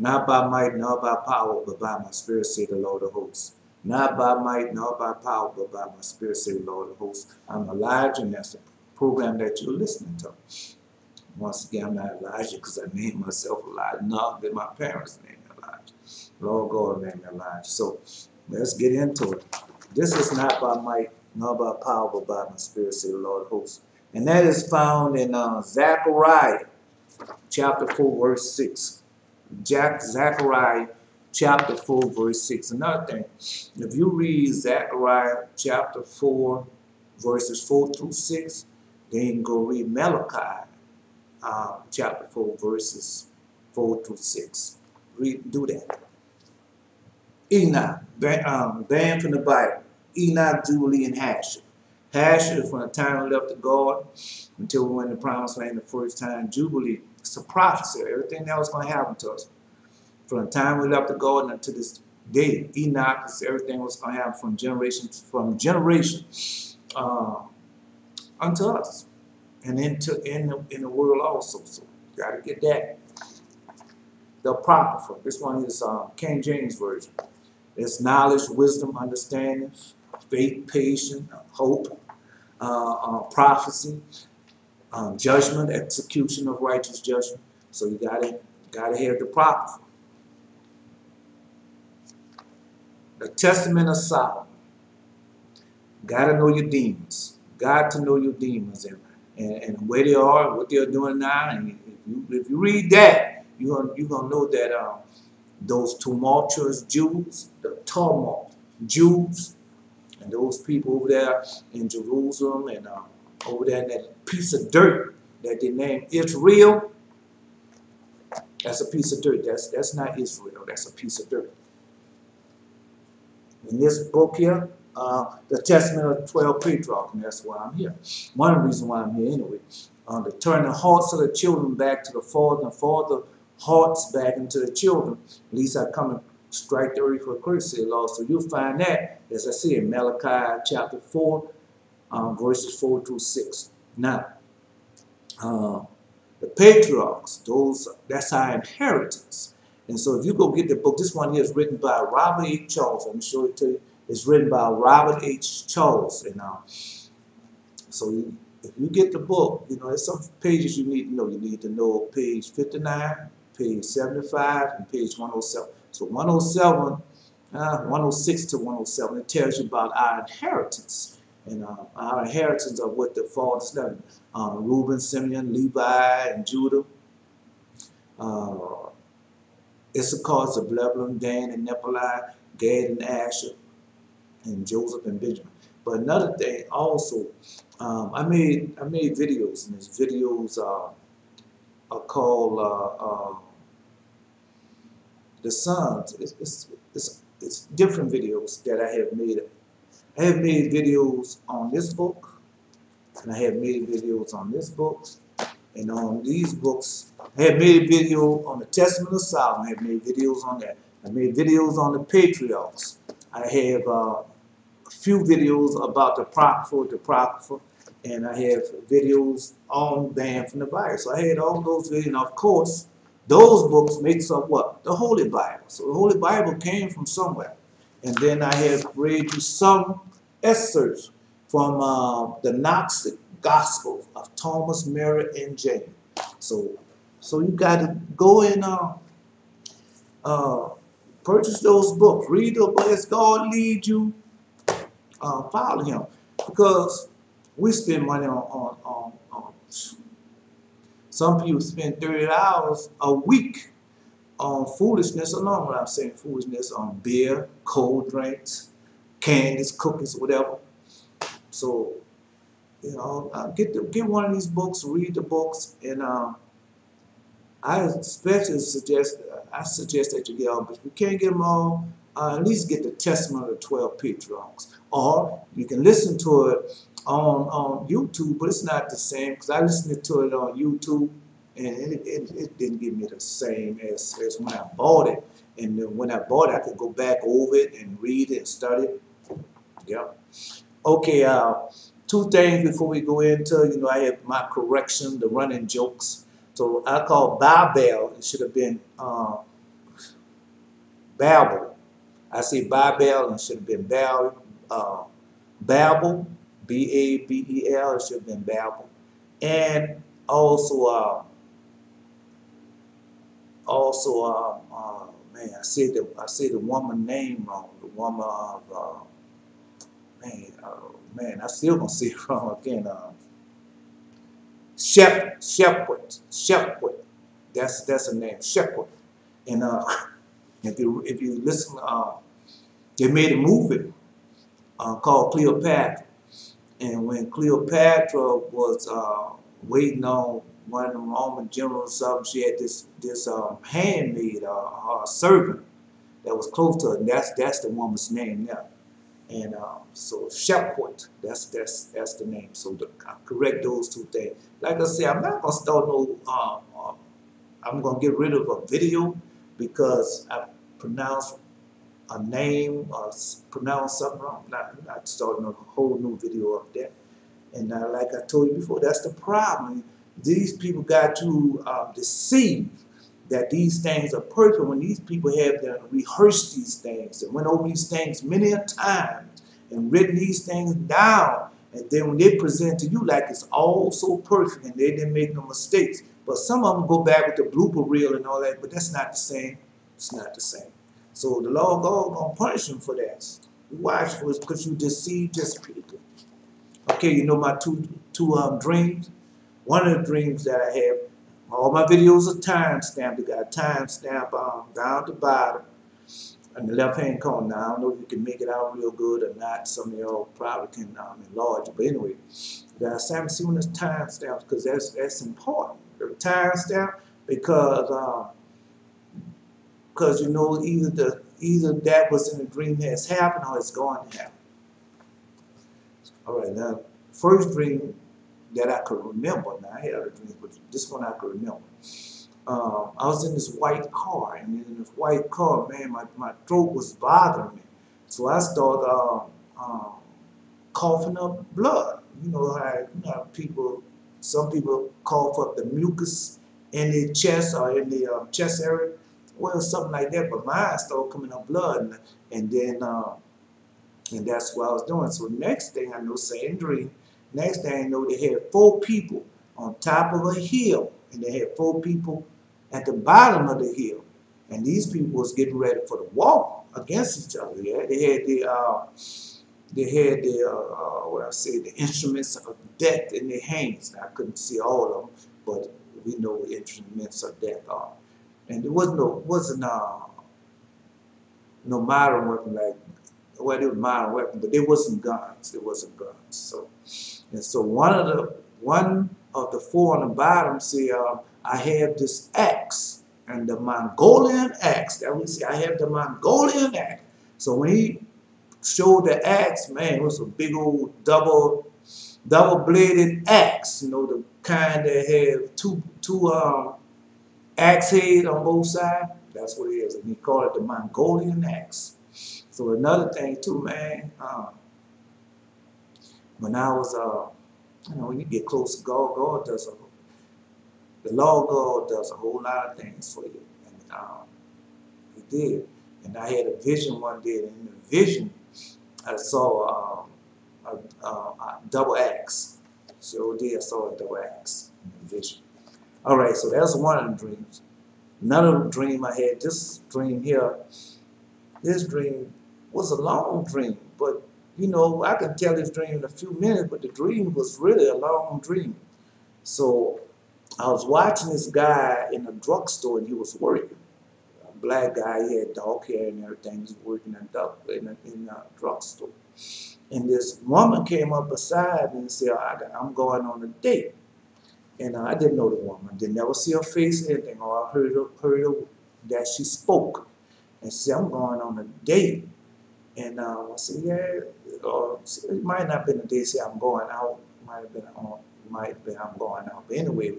Not by might, nor by power, but by my spirit, say the Lord of hosts. Not by might, nor by power, but by my spirit, say the Lord of hosts. I'm Elijah, and that's the program that you're listening to. Once again, I'm not Elijah because I named myself Elijah. No, that my parents named me Elijah. Lord God named me Elijah. So let's get into it. This is not by might, nor by power, but by my spirit, say the Lord of hosts. And that is found in Zechariah chapter 4, verse 6. Zechariah chapter 4, verse 6. Another thing, if you read Zechariah chapter 4, verses 4 through 6, then you can go read Malachi chapter 4, verses 4 through 6. Do that. Enoch, banned from the Bible. Enoch, Jubilee, and Hasher. Hasher, from the time we left the garden until we went to the promised land the first time. Jubilee, it's a prophecy. Everything that was going to happen to us. From the time we left the garden until this day, Enoch is everything was going to happen from generation unto us. And in the world also. So you got to get that. The Apocrypha. This one is King James Version. It's knowledge, wisdom, understanding, faith, patience, hope, prophecy, judgment, execution of righteous judgment. So you gotta have the Apocrypha. The Testament of Solomon. Gotta know your demons. Got to know your demons and where they are, and what they're doing now. And if you read that, you're gonna know that those tumultuous Jews, the tumult Jews, and those people over there in Jerusalem and over there in that piece of dirt that they named Israel, that's a piece of dirt. That's not Israel. That's a piece of dirt. In this book here, the Testament of the 12 Patriarchs, and that's why I'm here. One of the reasons why I'm here anyway, to turn the hearts of the children back to the father, and father hearts back into the children. At least I come and strike the earth for courtesy, Lord. So you'll find that, as I say, in Malachi chapter 4, verses 4 through 6. Now, the patriarchs, that's our inheritance. And so if you go get the book, this one here is written by Robert H. Charles. Let me show it to you. It's written by Robert H. Charles. And so if you get the book, there's some pages you need to know. You need to know page 59, page 75, and page 107. So 106 to 107, it tells you about our inheritance. And our inheritance of what the fathers done. Reuben, Simeon, Levi, and Judah. Issachar, Zebulun, Dan, and Naphtali, Gad, and Asher, and Joseph and Benjamin. But another thing also, I made videos, and these videos are called The Sons. It's different videos that I have made. I have made videos on this book, and I have made videos on this book, and on these books. I have made a video on the Testament of Solomon. I have made videos on that. I made videos on the patriarchs. I have a few videos about the Apocrypha, and I have videos on banned from the Bible. So I had all those videos, and of course, those books makes up what? The Holy Bible. So the Holy Bible came from somewhere. And then I have read you some excerpts from the Gnostic Gospel of Thomas, Mary, and James. So you got to go and purchase those books. Read the book as God leads you. Follow Him, because we spend money on some people spend 30 hours a week on foolishness alone. When I'm saying foolishness, on beer, cold drinks, candies, cookies, whatever. So, get one of these books, read the books, and I suggest that you get all. But if you can't get them all, at least get the Testament of the 12 Patriarchs, or you can listen to it on YouTube. But it's not the same, because I listened to it on YouTube, and it didn't give me the same as when I bought it. And then when I bought it, I could go back over it and read it and study it. Yeah. Okay. Two things before we go into, I have my correction, the running jokes. So I call Babel. It should have been Babel. I say Babel, and should have been Babel, Babel. It should have been Babel. And man, I said the woman name wrong. The woman of man, I still gonna say it wrong again. Shepard. That's her name, Shepard. And if you listen, they made a movie called Cleopatra. And when Cleopatra was waiting on one of the Roman generals, she had this handmaid, her servant that was close to her. And that's the woman's name now. And so Shepard, that's the name. So I correct those two things. Like I said, I'm not gonna start no. I'm gonna get rid of a video because I pronounced a name or pronounce something wrong. Not starting a whole new video of that. And like I told you before, that's the problem. These people got to deceive that these things are perfect when these people have rehearsed these things and went over these things many a times and written these things down. And then when they present to you like it's all so perfect and they didn't make no mistakes. But some of them go back with the blooper reel and all that, but that's not the same. It's not the same. So the Lord God gonna punish them for that. Watch for it because you deceive just people. Okay, you know my two dreams. One of the dreams that I have, all my videos are time-stamped. They got a time-stamp down at the bottom in the left-hand corner. Now, I don't know if you can make it out real good or not. Some of y'all probably can enlarge it. But anyway, you got to see when it's time-stamped because that's important. The time-stamp because you know either that was in the dream has happened or it's going to happen. All right, now, first dream that I could remember, now I had other dreams, but this one I could remember. I was in this white car, and in this white car, man, my throat was bothering me. So I started coughing up blood. You know how some people cough up the mucus in their chest or in the chest area. Well, something like that, but mine started coming up blood, and then and that's what I was doing. So next thing I know, same dream. Next thing I know, they had 4 people on top of a hill, and they had 4 people at the bottom of the hill, and these people was getting ready for the walk against each other. Yeah, they had the instruments of death in their hands. Now, I couldn't see all of them, but we know what instruments of death are. And there wasn't no modern weapon like. Well, they were modern weapons, but there wasn't guns. There wasn't guns. So one of the 4 on the bottom say, I have this axe, and the Mongolian axe. That we say, I have the Mongolian axe. So when he showed the axe, man, it was a big old double-bladed axe. You know, the kind that have two axe heads on both sides. That's what it is, and he called it the Mongolian axe. So another thing too, man, when I was, you know, when you get close to God, the Lord God does a whole lot of things for you, and He did. And I had a vision one day, and in the vision, I saw a double axe. So I saw a double axe in the vision. All right, so that's one of the dreams. Another dream I had, this dream here, this dream was a long dream, but you know, I can tell this dream in a few minutes, but the dream was really a long dream. So I was watching this guy in a drugstore, and he was working. A black guy, he had dark hair and everything. He was working in a drugstore. And this woman came up beside me and said, I'm going on a date. And I didn't know the woman. Didn't never see her face or anything. Or I heard her that she spoke. And she said, I'm going on a date. And I said, yeah. It might not have been a date. Say I'm going out. Might have been I'm going out. But anyway,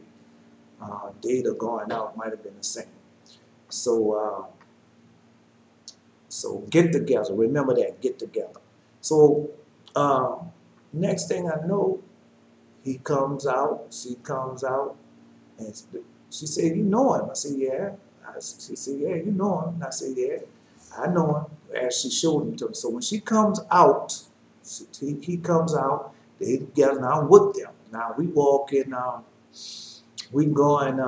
date or going out might have been the same. So get together. Remember that. Get together. So next thing I know, he comes out. She comes out, and she said, "You know him?" I said, "Yeah." She said, "Yeah, you know him." And I said, "Yeah." I know him as she showed him to me. So when she comes out, he comes out, they together, and I'm with them. Now we walking, we going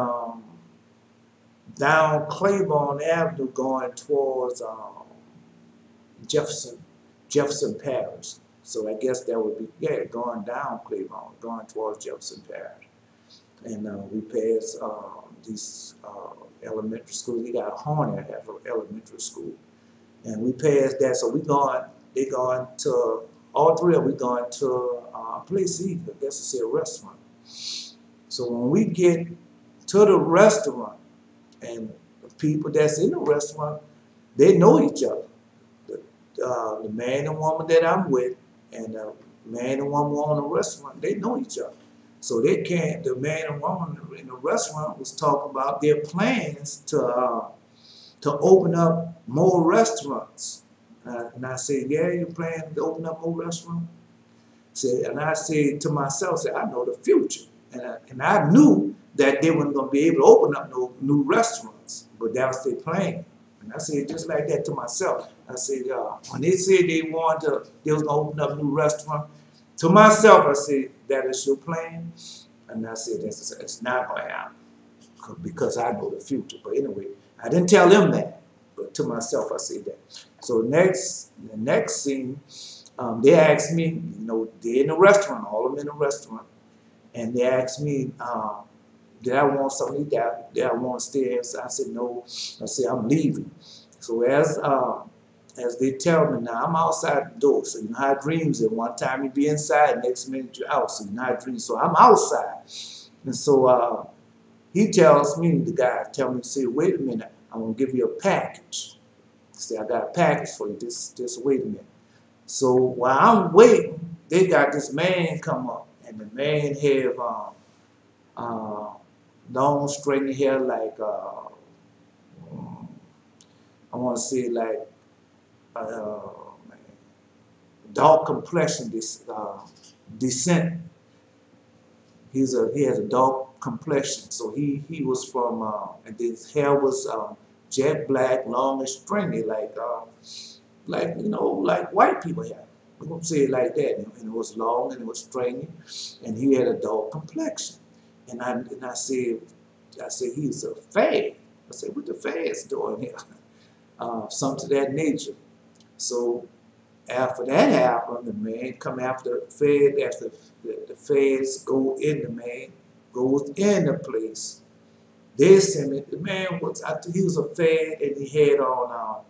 down Claiborne Avenue going towards Jefferson, Jefferson Parish. So I guess that would be, yeah, going down Claiborne, going towards Jefferson Parish. And we passed these elementary schools. We got Horner at elementary school. And we passed that, so they going to, all three of we going to a place to eat. I guess it's a restaurant. So when we get to the restaurant, and the people that's in the restaurant, they know each other. The man and woman that I'm with, and the man and woman on the restaurant, they know each other. So they can't, the man and woman in the restaurant was talking about their plans to open up more restaurants. And I said, yeah, you plan to open up more restaurants? And I said to myself, I know the future. And I knew that they weren't going to be able to open up no new restaurants, but that was their plan. And I said just like that to myself. I said, when they said they was going to open up new restaurants, to myself, I said, that is your plan? And I said, it's not going to happen because I know the future. But anyway, I didn't tell them that, but to myself, I said that. So the next scene, they asked me, you know, they're in the restaurant, all of them in the restaurant, and they asked me, did I want something to eat? Did I want to stay? So I said, no. I said, I'm leaving. So as they tell me now, I'm outside the door. So you know how dreams are. One time you be inside, next minute you're out. So you know how dreams. So I'm outside. And so he tells me, the guy tells me, say, wait a minute, I'm going to give you a package. Say, I got a package for you. Just wait a minute. So while I'm waiting, they got this man come up. And the man have long straight hair like, I want to say like, dark complexion, descent. He has a dark complexion, so he was from, and his hair was jet black, long and stringy, like you know, like white people have. We're gonna say it like that, and it was long and it was stringy, and he had a dark complexion. And I said he's a fad. I said, what the fad's doing here? Something to that nature. So after that happened, the man come after the fed, after the feds go in, the man goes in the place. They sent me, the man was, he was a fed and he had on,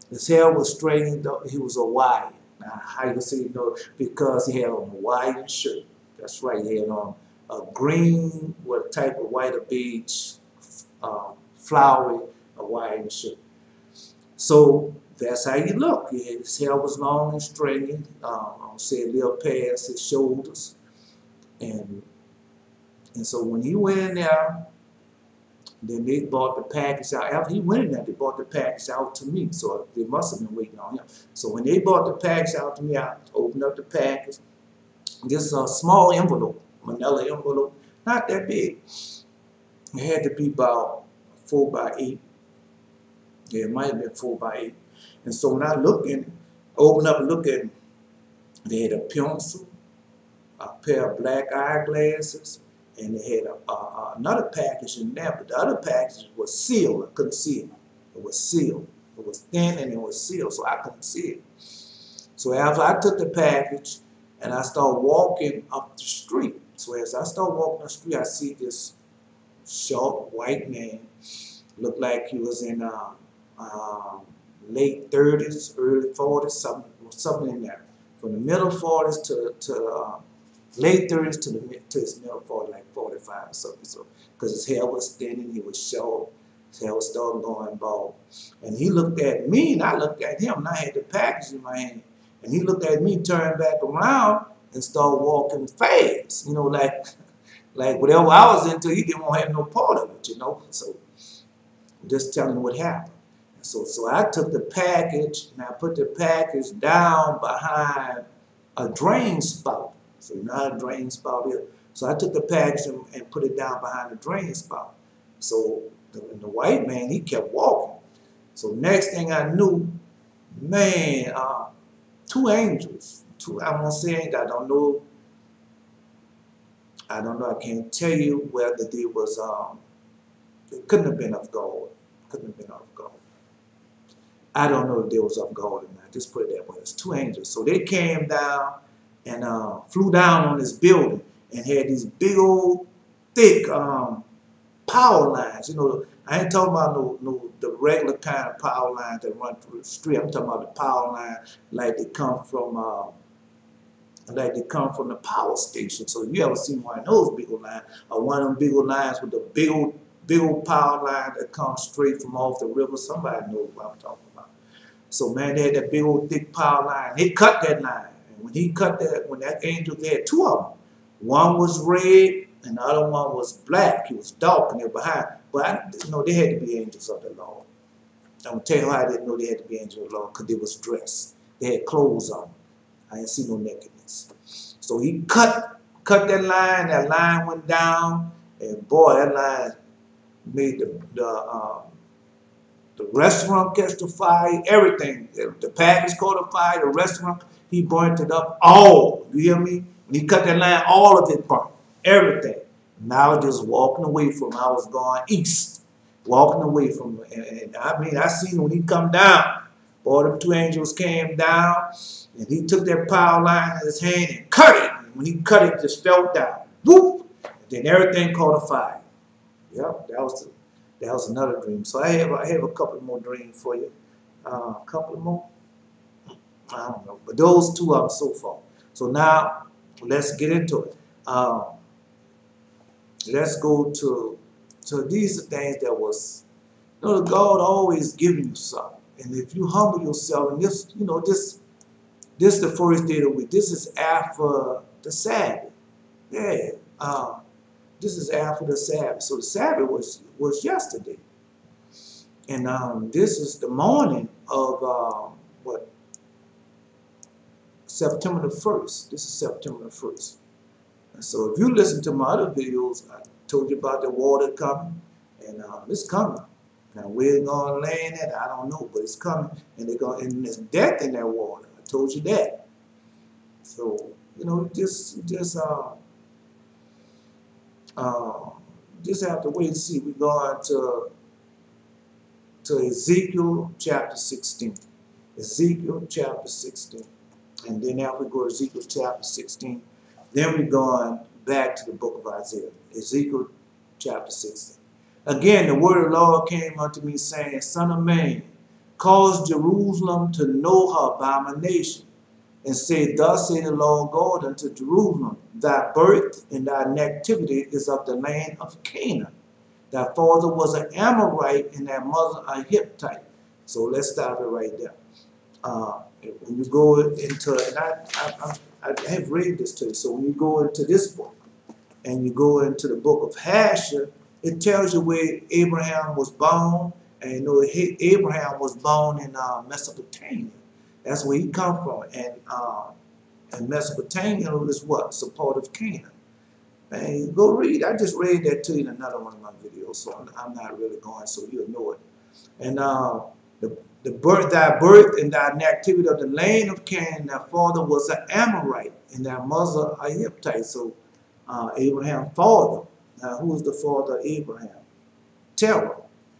his hair was straightened up, he was a Hawaiian. Now, how you say, you know, because he had on a Hawaiian shirt. That's right, he had on a green, what type of white or beige, flowery Hawaiian shirt. So that's how you look. His hair was long and stringy, I'll say a little past his shoulders. And so when he went in there, then they bought the package out. After he went in there, they bought the package out to me. So they must have been waiting on him. So when they bought the package out to me, I opened up the package. This small envelope, manila envelope, not that big. It had to be about 4 by 8. Yeah, it might have been 4 by 8. And so when I looked in, opened up and looked at it, they had a pencil, a pair of black eyeglasses, and they had another package in there, but the other package was sealed. I couldn't see it. It was sealed. It was thin and it was sealed, so I couldn't see it. So after I took the package and I started walking up the street. So as I started walking up the street, I see this short white man, looked like he was in late 30s, early 40s, something in there. From the middle 40s to late 30s to his middle 40s, like 45 or something. So, because his hair was thin and he was short, his hair was starting going bald. And he looked at me and I looked at him and I had the package in my hand. And he looked at me, turned back around and started walking fast, you know, like whatever I was into, he didn't want to have no part of it, you know. So just telling what happened. So I took the package and I put the package down behind a drain spout. So you know how a drain spout is. So I took the package and put it down behind the drain spout. So the white man, he kept walking. So next thing I knew, man, two angels. Two, I won't say angels. I don't know. I can't tell you whether they was. It couldn't have been of gold. Couldn't have been of gold. I don't know if they was of gold or not. Just put it that way. It's two angels. So they came down and flew down on this building and had these big old thick power lines. You know, I ain't talking about the regular kind of power lines that run through the street. I'm talking about the power line like they come from the power station. So if you ever seen one of those big old lines, or one of them big old lines with the big old power line that comes straight from off the river, somebody knows what I'm talking about. So man, they had that big old thick power line. They cut that line. And when he cut that, when that angel, they had two of them. One was red and the other one was black. He was dark and they're behind. But they had to be angels of the Lord. I'm going to tell you how I didn't know they had to be angels of the Lord, because they was dressed. They had clothes on. I didn't see no nakedness. So he cut that line went down, and boy, that line made the restaurant catch the fire, everything. The package caught the fire, the restaurant, he burnt it up all. You hear me? When he cut that line, all of it burnt. Everything. Now I was just walking away from, I was going east. Walking away from, and I mean, I seen when he come down, boy, them two angels came down, and he took that power line in his hand and cut it. And when he cut it, it just fell down. Whoop! And then everything caught a fire. Yep, that was another dream. So I have a couple more dreams for you. A couple more? I don't know. But those two are so far. So now, let's get into it. Let's go to these are things that was, God always giving you something. And if you humble yourself, and this, this the first day of the week. This is after the Sabbath. Yeah. This is after the Sabbath. So the Sabbath was yesterday. And this is the morning of September the 1st. This is September the 1st. And so if you listen to my other videos, I told you about the water coming, and it's coming. Now where it's gonna land at, I don't know, but it's coming, and there's death in that water. I told you that. So just have to wait and see. We're going to Ezekiel chapter 16. Ezekiel chapter 16. And then after we go to Ezekiel chapter 16, then we're going back to the book of Isaiah. Ezekiel chapter 16. Again, the word of the Lord came unto me, saying, Son of man, cause Jerusalem to know her abomination, and say, Thus saith the Lord God unto Jerusalem, Thy birth and thy nativity is of the land of Canaan. Thy father was an Amorite, and thy mother a Hittite. So let's stop it right there. When you go into, and I have read this to you, so when you go into this book, and you go into the book of Hashir, it tells you where Abraham was born, and Abraham was born in Mesopotamia. That's where he come from, and Mesopotamia is what? It's a part of Canaan. And go read. I just read that to you in another one of my videos, so I'm not really going, so you'll know it. And thy birth and thy nativity of the land of Canaan, thy father was an Amorite, and thy mother a Hittite. So Abraham's father. Now, who was the father of Abraham? Terah.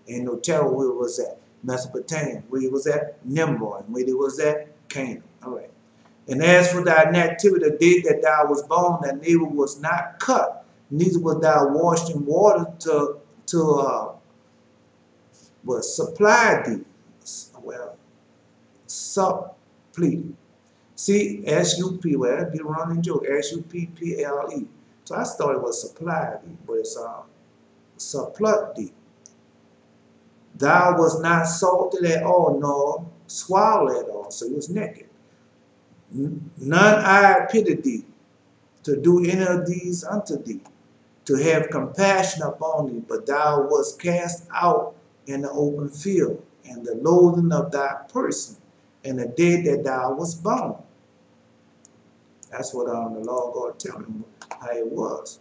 And Terah, where was that? Mesopotamia. Where he was at? Nimrod. Where he was at? Canaan. All right. And as for thy nativity, the day that thou was born, thy navel was not cut, neither was thou washed in water to supply thee. Well, supple. See, S-U-P, well, that'd be a running joke, S-U-P-P-L-E. So I thought it was supply thee, but it's supply thee. Thou was not salted at all, nor swallowed at all, so he was naked. None I pitied thee, to do any of these unto thee, to have compassion upon thee, but thou wast cast out in the open field, and the loathing of thy person, and the day that thou was born. That's what the Lord God tell him how it was.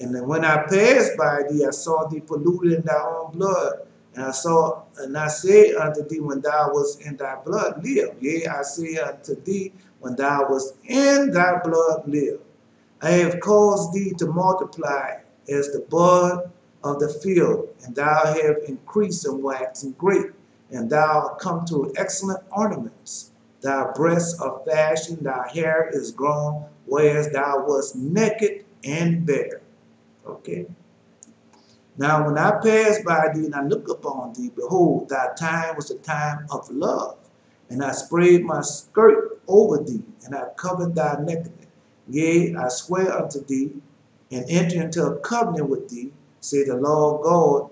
And then when I passed by thee, I saw thee polluted in thy own blood, And I say unto thee, when thou was in thy blood, live. Yea, I say unto thee, when thou was in thy blood, live. I have caused thee to multiply as the bud of the field, and thou have increased and waxen great, and thou art come to excellent ornaments. Thy breasts are fashioned, thy hair is grown, whereas thou wast naked and bare. Okay. Now when I pass by thee and I look upon thee, behold, thy time was a time of love. And I spread my skirt over thee, and I covered thy nakedness. Yea, I swear unto thee, and enter into a covenant with thee, say the Lord God,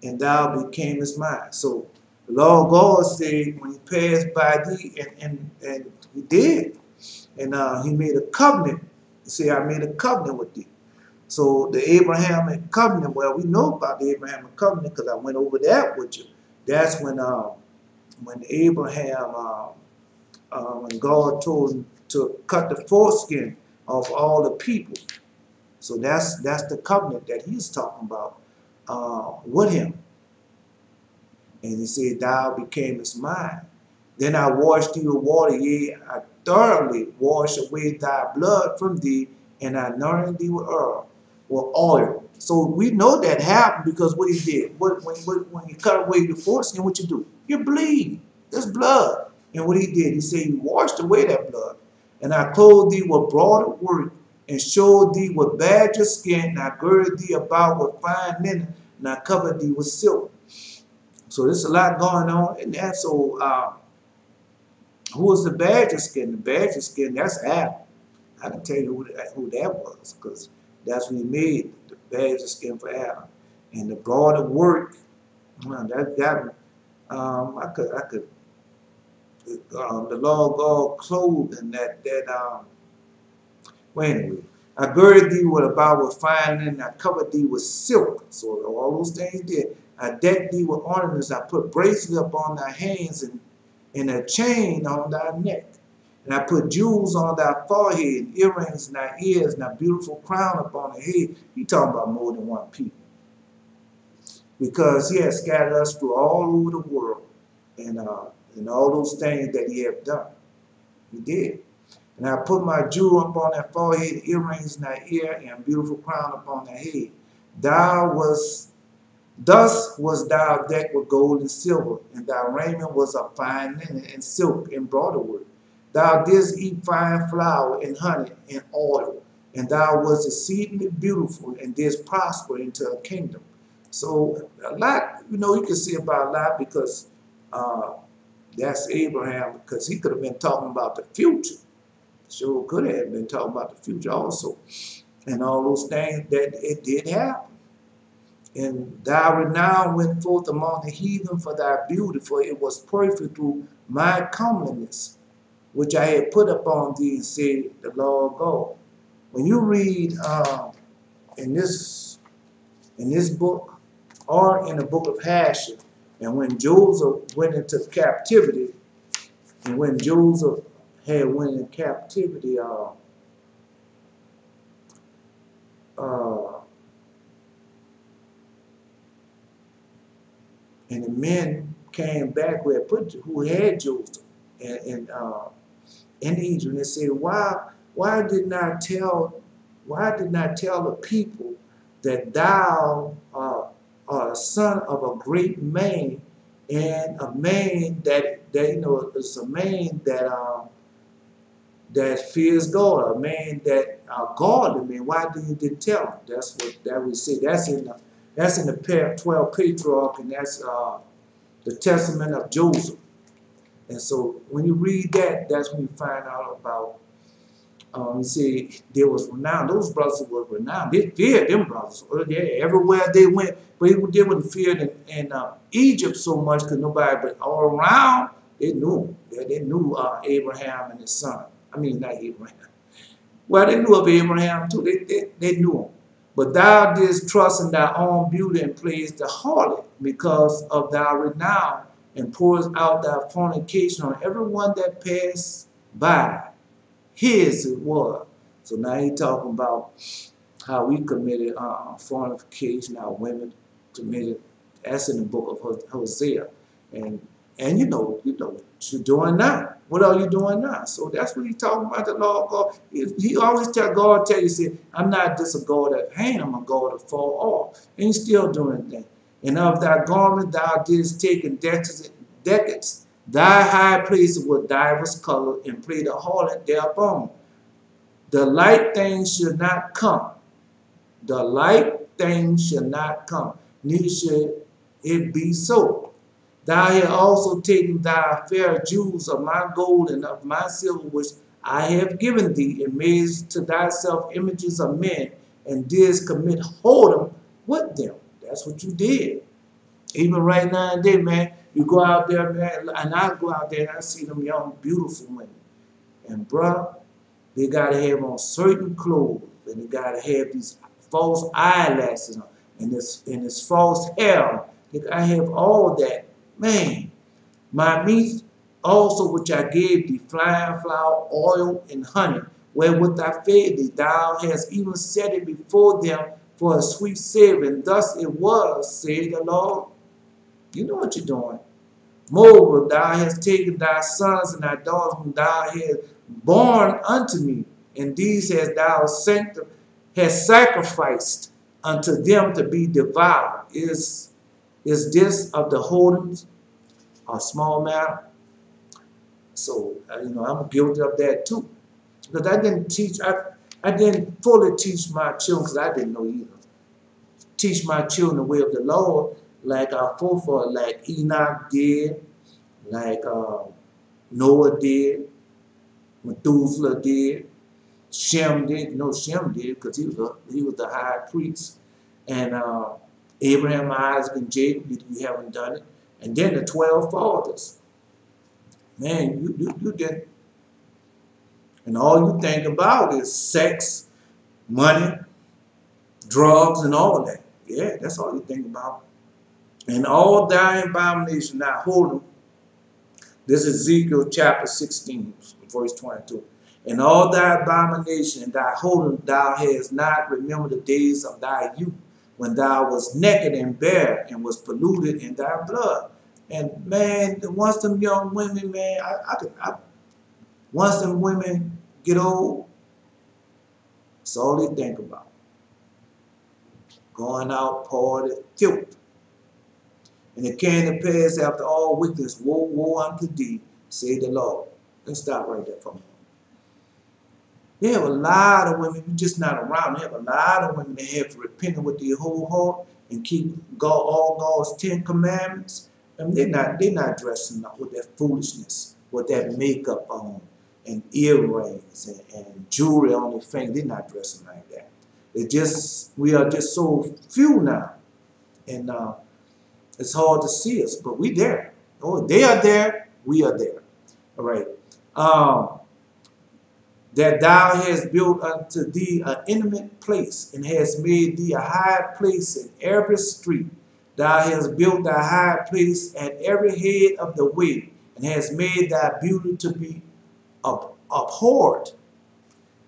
and thou becamest mine. So the Lord God said, when he passed by thee, and he did, and he made a covenant. He said, I made a covenant with thee. So the Abrahamic covenant, well, we know about the Abrahamic covenant because I went over that with you. That's when Abraham, when God told him to cut the foreskin of all the people. So that's the covenant that he's talking about with him. And he said, thou becamest mine. Then I washed thee with water, yea, I thoroughly washed away thy blood from thee, and I anointed thee with oil. So we know that happened because what he did. When you cut away your foreskin, what you do? You bleed. There's blood. And what he did, he said, he washed away that blood. And I clothed thee with broad work, and showed thee with badger skin, and I girded thee about with fine linen, and I covered thee with silk. So there's a lot going on in that. So who was the badger skin? The badger skin, that's Adam. I can tell you who that was, because that's when he made the badger skin for Adam. And the broader work, that got the Lord God clothed in well, anyway, I girded thee with about with fine linen, I covered thee with silk. So all those things did. I decked thee with ornaments, I put bracelets upon thy hands, and a chain on thy neck. And I put jewels on thy forehead, and earrings in thy ears, and a beautiful crown upon thy head. He talking about more than one people. Because he has scattered us through all over the world, and all those things that he have done. He did. And I put my jewel upon thy forehead, earrings in thy ear, and a beautiful crown upon thy head. Thus was thou decked with gold and silver, and thy raiment was of fine linen and silk and broader work. Thou didst eat fine flour and honey and oil, and thou wast exceedingly beautiful, and didst prosper into a kingdom. So a lot, you can see about a lot, because that's Abraham, because he could have been talking about the future. Sure could have been talking about the future also. And all those things that it did happen. And thy renown went forth among the heathen for thy beauty, for it was perfect through my comeliness, which I had put upon thee, and said the Lord God. When you read in this book, or in the book of Hashum, and when Joseph went into captivity, and when Joseph had went in captivity, and the men came back who had Joseph in Egypt, and they said, why did not tell the people that thou art a son of a great man, and a man that is a man that fears God, a man that godly man. Why didn't tell him? That's what that we say. That's in the 12 patriarch, and that's the testament of Joseph. And so when you read that, that's when you find out about. You see, there was renown. Those brothers were renowned. They feared them brothers. Yeah, everywhere they went, but they wouldn't fear in Egypt so much because nobody, but all around they knew him. Yeah, they knew Abraham and his son. I mean, not Abraham. Well, they knew of Abraham too. They knew him. But thou didst trust in thy own beauty and praised the harlot because of thy renown, and pours out thy fornication on everyone that passed by. His it was. So now he's talking about how we committed fornication, our women committed That's in the book of Hosea. And you know what you're doing now. What are you doing now? So that's what he's talking about, the Lord God. He always tell you, say, I'm not just a God of hand, I'm a God of fall off. And he's still doing that. And of thy garment thou didst take in decades, thy high places were divers colored, and played a harlot thereupon. The light things should not come. The light things shall not come, neither should it be so. Thou hast also taken thy fair jewels of my gold and of my silver, which I have given thee, and made to thyself images of men, and didst commit whoredom with them. That's what you did. Even right now and then, man, you go out there, man, and I go out there and I see them young, beautiful women. And bruh, they gotta have on certain clothes, and they gotta have these false eyelashes on, and this false hair. I have all that. Man, my meat also which I gave thee, fine flour, oil, and honey, wherewith I fed thee, thou hast even set it before them for a sweet savor, and thus it was, said the Lord. You know what you're doing. Moreover, thou hast taken thy sons and thy daughters whom thou hast born unto me, and these hast thou hast sacrificed unto them to be devoured. Is this of the whoredoms a small matter? So, I'm guilty of that too. Because I didn't fully teach my children, because I didn't know either. Teach my children the way of the Lord, like our forefathers, like Enoch did, like Noah did, Methuselah did, Shem did. Shem did because he was the high priest. And Abraham, Isaac, and Jacob, you haven't done it. And then the 12 fathers. Man, you did. And all you think about is sex, money, drugs, and all that. Yeah, that's all you think about. And all thy abomination, now hold them. This is Ezekiel chapter 16, verse 22. And all thy abomination and thy whoredom thou hast not remembered the days of thy youth, when thou was naked and bare, and was polluted in thy blood. And man, once them young women, man, once them women get old, it's all they think about. Going out, party, filth. And it came to pass after all wickedness, woe, woe unto thee, said the Lord. Let's stop right there for a moment. They have a lot of women, you're just not around. They have a lot of women that have repented with their whole heart and keep all God's 10 commandments. And they're not dressing up with that foolishness, with that makeup on, and earrings and jewelry on their finger. They're not dressing like that. We are just so few now. And it's hard to see us, but we there. Oh, they are there, we are there. All right. That thou hast built unto thee an intimate place, and hast made thee a high place in every street. Thou hast built thy high place at every head of the way, and hast made thy beauty to be abhorred.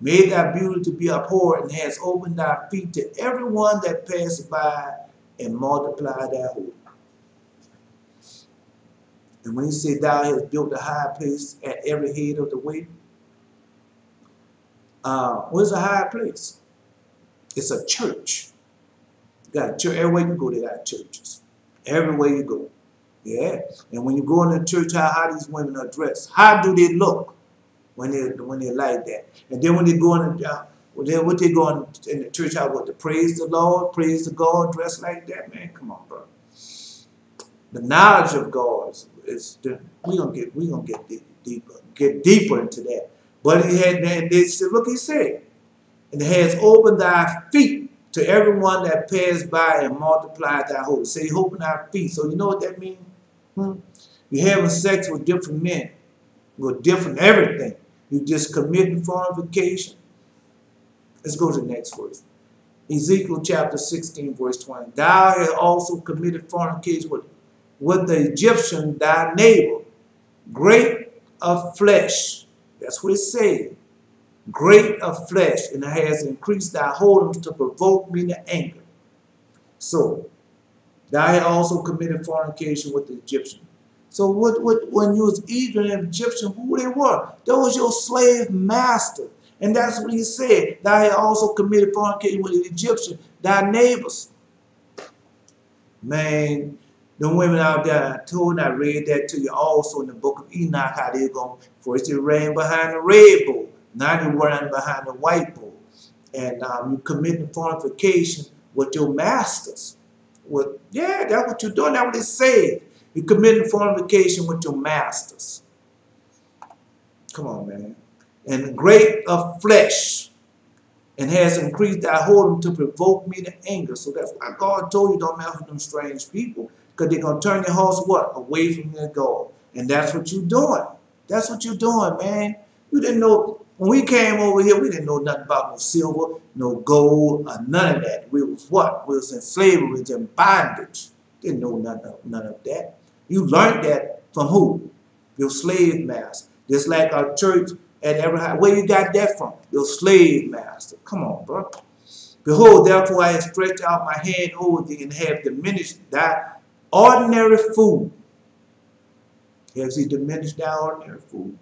Made thy beauty to be abhorred, and hast opened thy feet to everyone that passeth by, and multiplied thy hope. And when he said thou hast built a high place at every head of the way, what's a high place? It's a church. You got a church. Everywhere you go, they got churches. Everywhere you go. Yeah. And when you go in the church, how these women are dressed? How do they look when they're like that? And then when they go in what they go in the church, how what to praise the Lord, praise the God, dressed like that, man? Come on, bro. The knowledge of God we're gonna get deeper into that. But he said, look, he said, and it has opened thy feet to everyone that passed by, and multiplied thy hope. Say, open thy feet. So you know what that means? You're having sex with different men, with different everything. You just committing fornication. Let's go to the next verse. Ezekiel chapter 16, verse 20. Thou hast also committed fornication with the Egyptian, thy neighbor, great of flesh. That's what it said. Great of flesh, and it has increased thy whoredoms to provoke me to anger. So, Thou had also committed fornication with the Egyptian. So when you was eating an Egyptian, who they were? That was your slave master. And that's what he said. Thou had also committed fornication with the Egyptian, thy neighbors. Man, the women out there, I told and I read that to you also in the book of Enoch, how they're going, first they ran behind the red bull, now they're running behind the white bull. And you committing fornication with your masters. Yeah, that's what you're doing. That's what it said. You're committing fornication with your masters. Come on, man. And great of flesh, and has increased thy whoredom to provoke me to anger. So that's why God told you don't mess with them strange people, because they're going to turn their hearts what? Away from their God. And that's what you're doing. That's what you're doing, man. You didn't know, when we came over here, we didn't know nothing about no silver, no gold, or none of that. We was what? We was in slavery, we was in bondage. Didn't know none of that. You learned that from who? Your slave master. Just like our church at every house. Where you got that from? Your slave master. Come on, bro. Behold, therefore I have stretched out my hand over thee and have diminished thy ordinary food. Has he diminished thy ordinary food?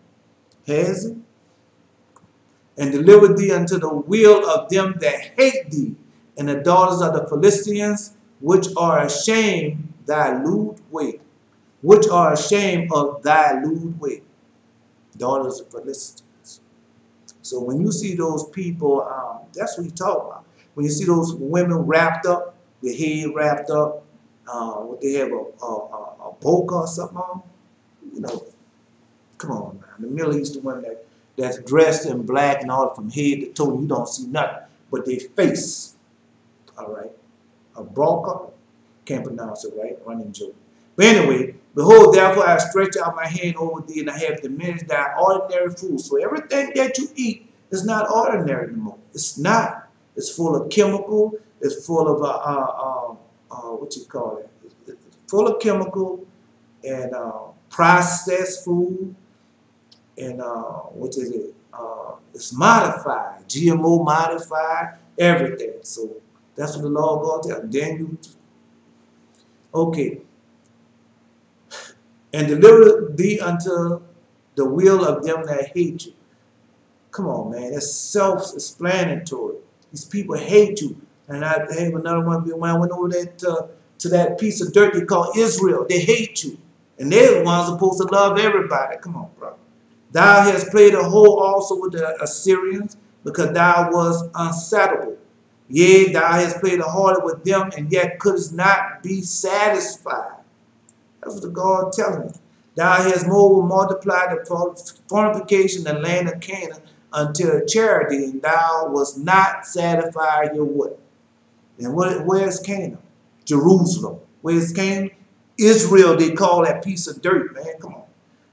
Has he? And delivered thee unto the will of them that hate thee, and the daughters of the Philistines, which are ashamed thy lewd way. Which are ashamed of thy lewd way. Daughters of Philistines. So when you see those people, that's what you talk about. When you see those women wrapped up, their head wrapped up, they have a boca or something on, you know, come on, man. The Middle Eastern women that's dressed in black and all from head to toe, you don't see nothing but their face. All right, a broca, can't pronounce it right, running joke. But anyway, behold, therefore I stretch out my hand over thee, and I have diminished thy ordinary food. So everything that you eat is not ordinary anymore. It's not. It's full of chemical. It's full of what you call it? It's full of chemical and processed food. And what is it? It's modified, GMO modified, everything. So that's what the Lord God tells. Then you, okay. And deliver thee unto the will of them that hate you. Come on, man. That's self-explanatory. These people hate you. And I have another one when I went over there to that piece of dirt they call Israel. They hate you. And they're the ones supposed to love everybody. Come on, bro. Thou hast played a whore also with the Assyrians, because thou was unsettable. Yea, thou hast played a harlot with them, and yet couldst not be satisfied. That's what the God telling me. Thou hast moreover multiplied the fornication in the land of Canaan until charity, and thou was not satisfied your what? And where's Canaan? Jerusalem. Where's Canaan? Israel, they call that piece of dirt, man. Come on.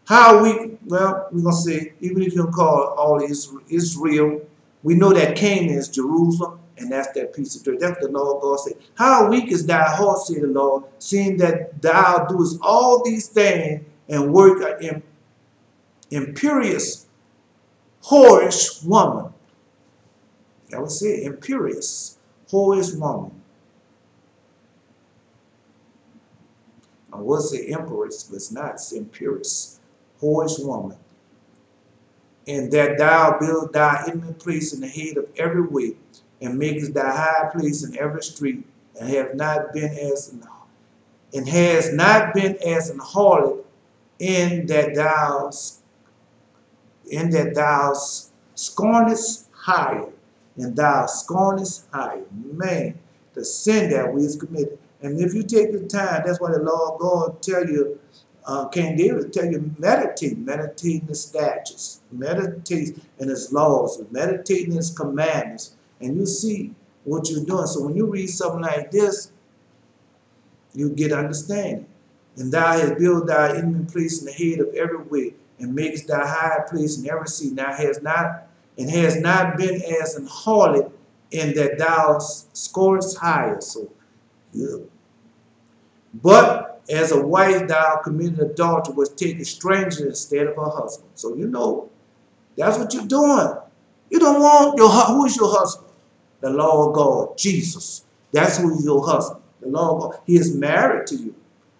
How we, well, we're going to say, even if you don't call all Israel, we know that Canaan is Jerusalem, and that's that piece of dirt. That's what the Lord God said. How weak is thy heart, said the Lord, seeing that thou doest all these things and work an imperious, whorish woman. That would say imperious, whorish woman. I would say empress, but it's not. It's imperious, whorish woman. And that thou build thy inward place in the head of every way, and makest thy high place in every street, and has not been as an harlot, in that thou scornest higher, and thou scornest higher. Man, the sin that we has committed. And if you take the time, that's why the Lord God tell you, King David tell you, meditate in his statutes, meditate in his laws, meditate in his commandments, and you see what you're doing. So when you read something like this, you get understanding. And thou hast built thy inward place in the head of every way, and makest thy high place in every seat. Now has not been as an harlot, in that thou scorest higher. So, yeah. But as a wife thou committed adultery, was taken stranger instead of her husband. So you know, that's what you're doing. You don't want who is your husband? The Lord God, Jesus. That's who is your husband. The Lord God, He is married to you.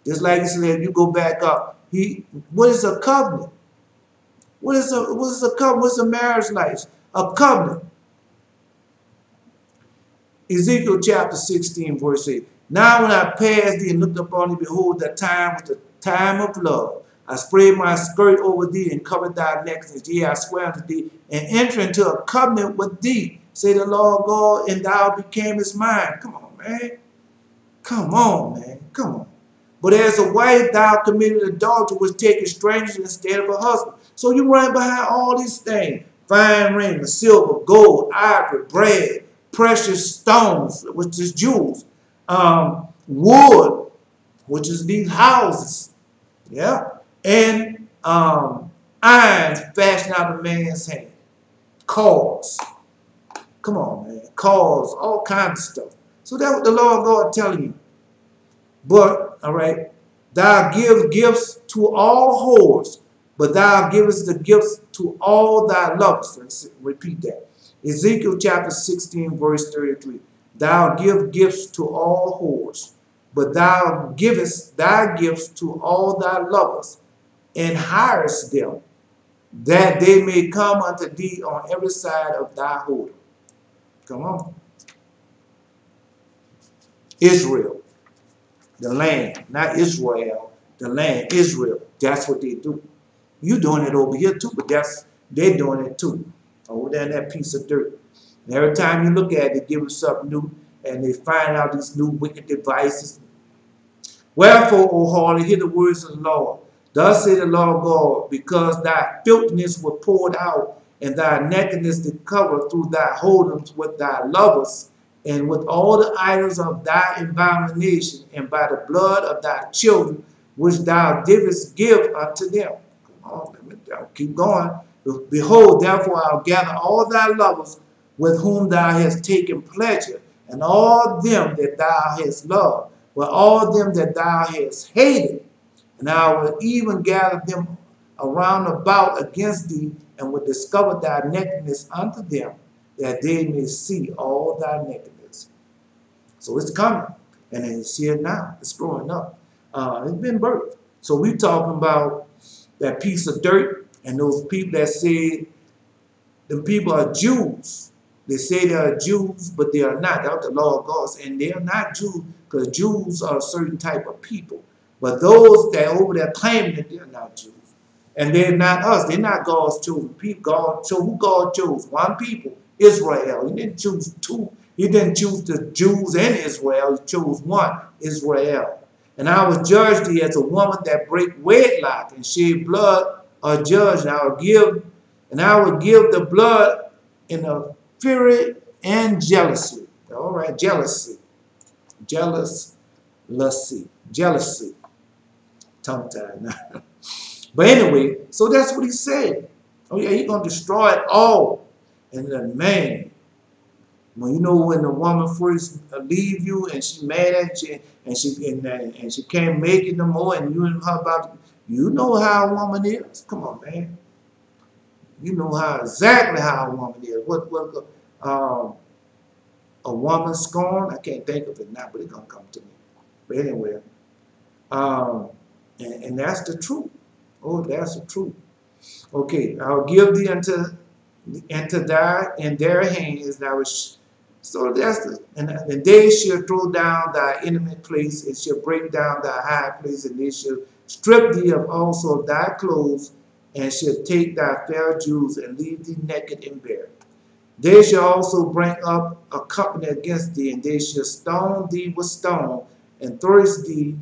Just like He said, you go back up. What is a covenant? What is a covenant? What's a marriage life? A covenant. Ezekiel chapter 16, verse 8. Now when I passed thee and looked upon thee, behold, that time was the time of love. I spread my skirt over thee and covered thy nakedness. Yea, I swear unto thee, and enter into a covenant with thee, say the Lord God, and thou becamest mine. Come on, man. Come on, man. Come on. But as a wife, thou committed adultery, was taking strangers instead of a husband. So you run behind all these things. Fine raiment, silver, gold, ivory, brass, precious stones, which is jewels, wood, which is these houses, yeah, and iron fashioned out of man's hand, cars, come on, man, cars, all kinds of stuff. So that's what the Lord God telling you. But, all right, thou give gifts to all whores, but thou givest the gifts to all thy lovers. Let's repeat that. Ezekiel chapter 16, verse 33. Thou give gifts to all whores, but thou givest thy gifts to all thy lovers, and hirest them, that they may come unto thee on every side of thy whoredom. Come on. Israel, the land, not Israel, the land, Israel. That's what they do. You doing it over here too, but they're doing it too. Over there in that piece of dirt. And every time you look at it, they give them something new, and they find out these new wicked devices. Wherefore, O harlot, hear the words of the Lord. Thus saith the Lord God, because thy filthiness was poured out, and thy nakedness did cover through thy whoredoms with thy lovers, and with all the idols of thy abomination, and by the blood of thy children, which thou didst give unto them. Come on, let me keep going. Behold, therefore I'll gather all thy lovers with whom thou hast taken pleasure, and all them that thou hast loved, with all them that thou hast hated, and I will even gather them around about against thee, and will discover thy nakedness unto them, that they may see all thy nakedness. So it's coming, and it's here now. It's growing up. It's been birthed. So we're talking about that piece of dirt, and those people that say the people are Jews. They say they are Jews, but they are not. That's what the Lord God says. And they are not Jews, because Jews are a certain type of people. But those that over there claiming that they're not Jews, and they're not us, they're not God's chosen people. Who God chose? One people, Israel. He didn't choose two. He didn't choose the Jews and Israel. He chose one, Israel. And I was judged thee as a woman that break wedlock and shed blood, or judged. And I will give the blood in a fury and jealousy. All right, jealousy. Jealousy. Tongue tied now. But anyway, so that's what he said. Oh yeah, he's gonna destroy it all. And then, man, when when the woman first leave you and she's mad at you and she can't make it no more, and you and her about, you know how a woman is. Come on, man. You know exactly how a woman is. A woman scorned, I can't think of it now, but it's gonna come to me. But anyway, and that's the truth. Oh, that's the truth. Okay, I'll give thee unto thy in their hands. So that's and they shall throw down thy intimate place, and shall break down thy high place, and they shall strip thee of also thy clothes, and shall take thy fair jewels, and leave thee naked and bare. They shall also bring up a company against thee, and they shall stone thee with stone, and thrust thee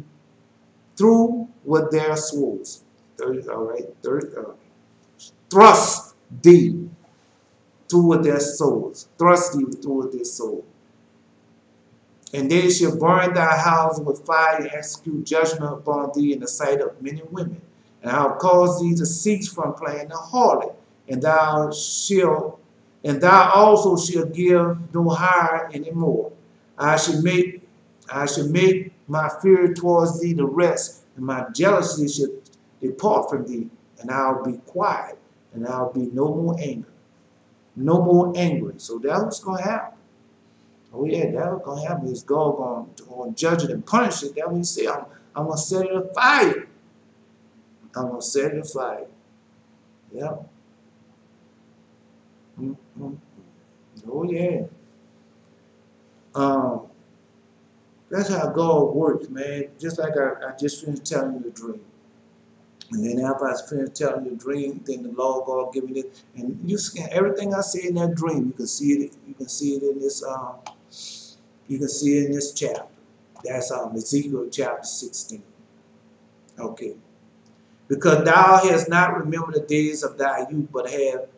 through with their swords. All right, thrust thee through with their swords. Thrust thee through with their sword. And they shall burn thy house with fire, and execute judgment upon thee in the sight of many women. And I will cause thee to cease from playing the harlot, and thou also shalt give no hire any more. I shall make my fury towards thee to rest, and my jealousy shall depart from thee, and I'll be quiet, and I'll be no more angry. No more angry. So that's what's going to happen. Oh yeah, that was gonna happen. Is God gonna judge it and punish it? That means say I'm gonna set it afire. I'm gonna set it afire. Yeah. Mm-hmm. Oh yeah. Um, that's how God works, man. Just like I just finished telling you the dream. And then after I finished telling you the dream, then the Lord God give me this. And you can everything I see in that dream, you can see it, you can see it in this you can see it in this chapter. That's Ezekiel chapter 16. Okay. Because thou hast not remembered the days of thy youth, but have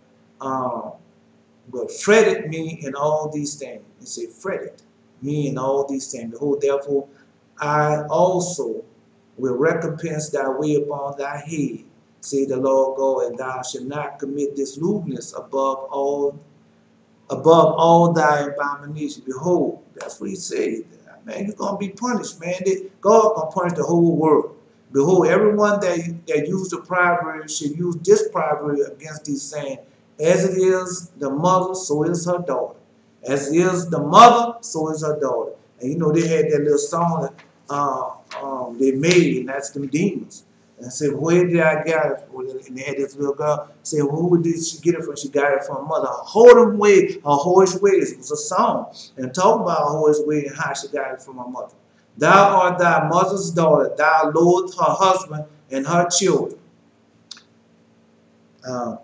fretted me in all these things. He said, fretted me in all these things. Behold, therefore, I also will recompense thy way upon thy head, say the Lord God, and thou shalt not commit this lewdness above all thy abominations. Behold, that's what he said. Man, you're going to be punished, man. God going to punish the whole world. Behold, everyone that used the proverb should use this proverb against these, saying, as it is the mother, so is her daughter. As it is the mother, so is her daughter. And you know, they had that little song that they made, and that's them demons. And I said, where did I get it from? And they had this little girl say, well, who did she get it from? She got it from her mother. Her whorish ways. It was a song. And talk about her whorish ways and how she got it from her mother. Thou art thy mother's daughter. Thou loathed her husband and her children.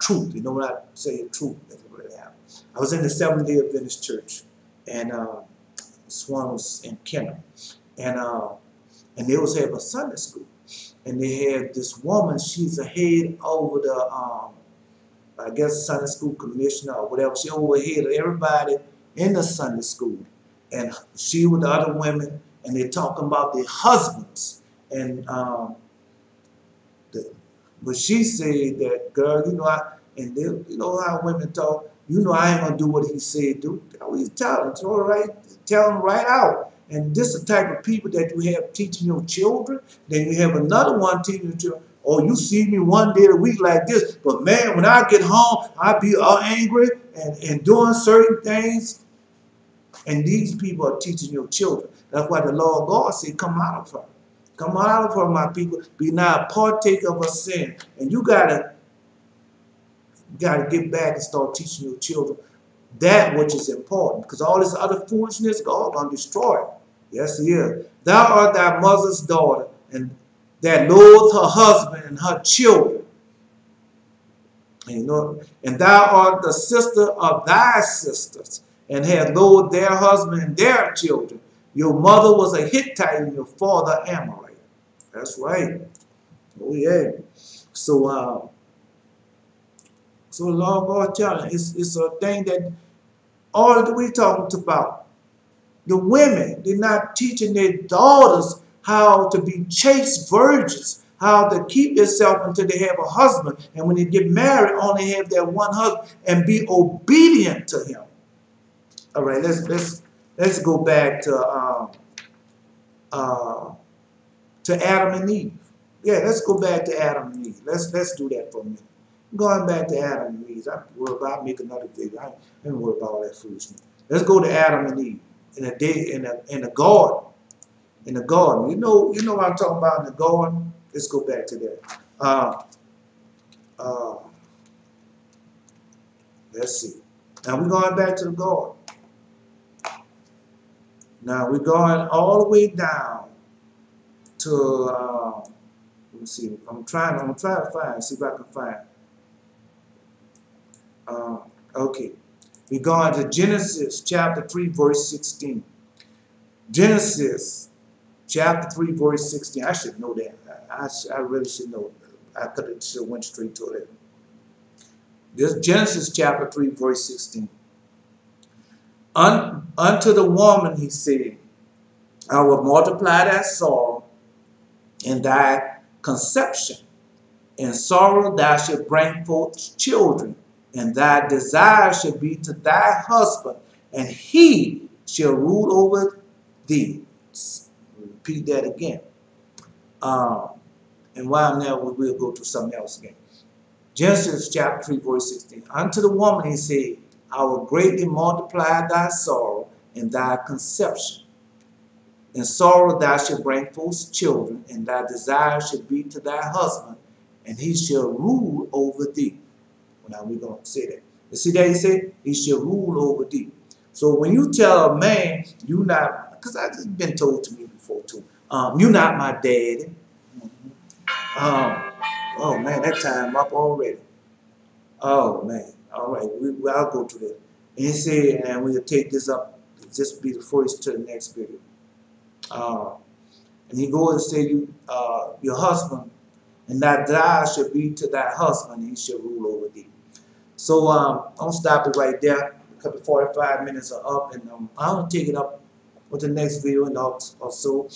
Truth. You know what I say? Truth. That's what it happened. I was in the Seventh-day Adventist church. And this one was in Kenner. And they was having a Sunday school. And they had this woman, she's a head over the, I guess, Sunday school commissioner or whatever. She overhead everybody in the Sunday school. And she with the other women, and they're talking about their husbands. And but she said that, girl, you know, you know how women talk, you know I ain't gonna do what he said do. I always tell him, tell him right out. And this is the type of people that you have teaching your children. Then you have another one teaching your children. Oh, you see me one day a week like this, but man, when I get home, I be angry and doing certain things. And these people are teaching your children. That's why the Lord God said, come out of her. Come out of her, my people. Be not a partaker of her sin. And you gotta get back and start teaching your children that which is important. Because all this other foolishness, God gonna destroy it. Yes, he is. Thou art thy mother's daughter, and that loathed her husband and her children. And, you know, and thou art the sister of thy sisters, and had loathed their husband and their children. Your mother was a Hittite and your father Amorite. That's right. Oh yeah. So the Lord God telling it's a thing that all that we talking about. The women, they're not teaching their daughters how to be chaste virgins, how to keep themselves until they have a husband. And when they get married, only have that one husband and be obedient to him. All right, let's go back to Adam and Eve. Yeah, let's go back to Adam and Eve. Let's do that for a minute. Going back to Adam and Eve. I worry about making another video. I don't worry about all that foolishness. Let's go to Adam and Eve. In the garden. In the garden. You know what I'm talking about in the garden? Let's go back to that. Let's see. Now we're going back to the garden. Now we're going all the way down to let me see. I'm trying to find, see if I can find. Okay. We're going to Genesis chapter 3, verse 16. Genesis chapter 3, verse 16. I should know that. I really should know. I could have went straight to it. This Genesis chapter 3, verse 16. Unto the woman he said, I will multiply thy sorrow and thy conception. In sorrow thou shalt bring forth children, and thy desire shall be to thy husband, and he shall rule over thee. Repeat that again. And while now we will go to something else again. Genesis chapter 3, verse 16. Unto the woman he said, I will greatly multiply thy sorrow in thy conception. In sorrow thou shalt bring forth children, and thy desire shall be to thy husband, and he shall rule over thee. Now we're going to say that. You see that he said, he shall rule over thee. So when you tell a man, you not, because I've been told to me before too, you're not my daddy. Oh man, that time up already. Oh man, all right, I'll go to that. And he said, and we'll take this up, this will be the first to the next video. And he goes and say, your husband, and that thou shall be to thy husband, and he shall rule over thee. So I'll stop it right there. A couple 45 minutes are up, and I'll take it up with the next video, and also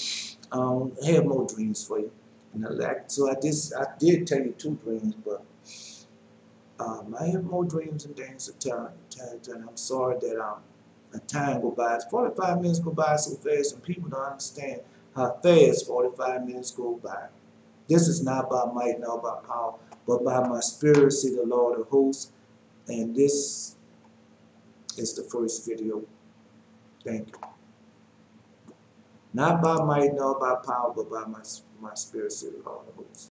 I have more dreams for you. And so I did tell you 2 dreams, but I have more dreams and things to tell. And I'm sorry that the time go by. 45 minutes go by so fast, and people don't understand how fast 45 minutes go by. This is not by might nor by power, but by my spirit, say the Lord of hosts. And this is the first video. Thank you. Not by might nor by power, but by my spirit, say the Lord of hosts.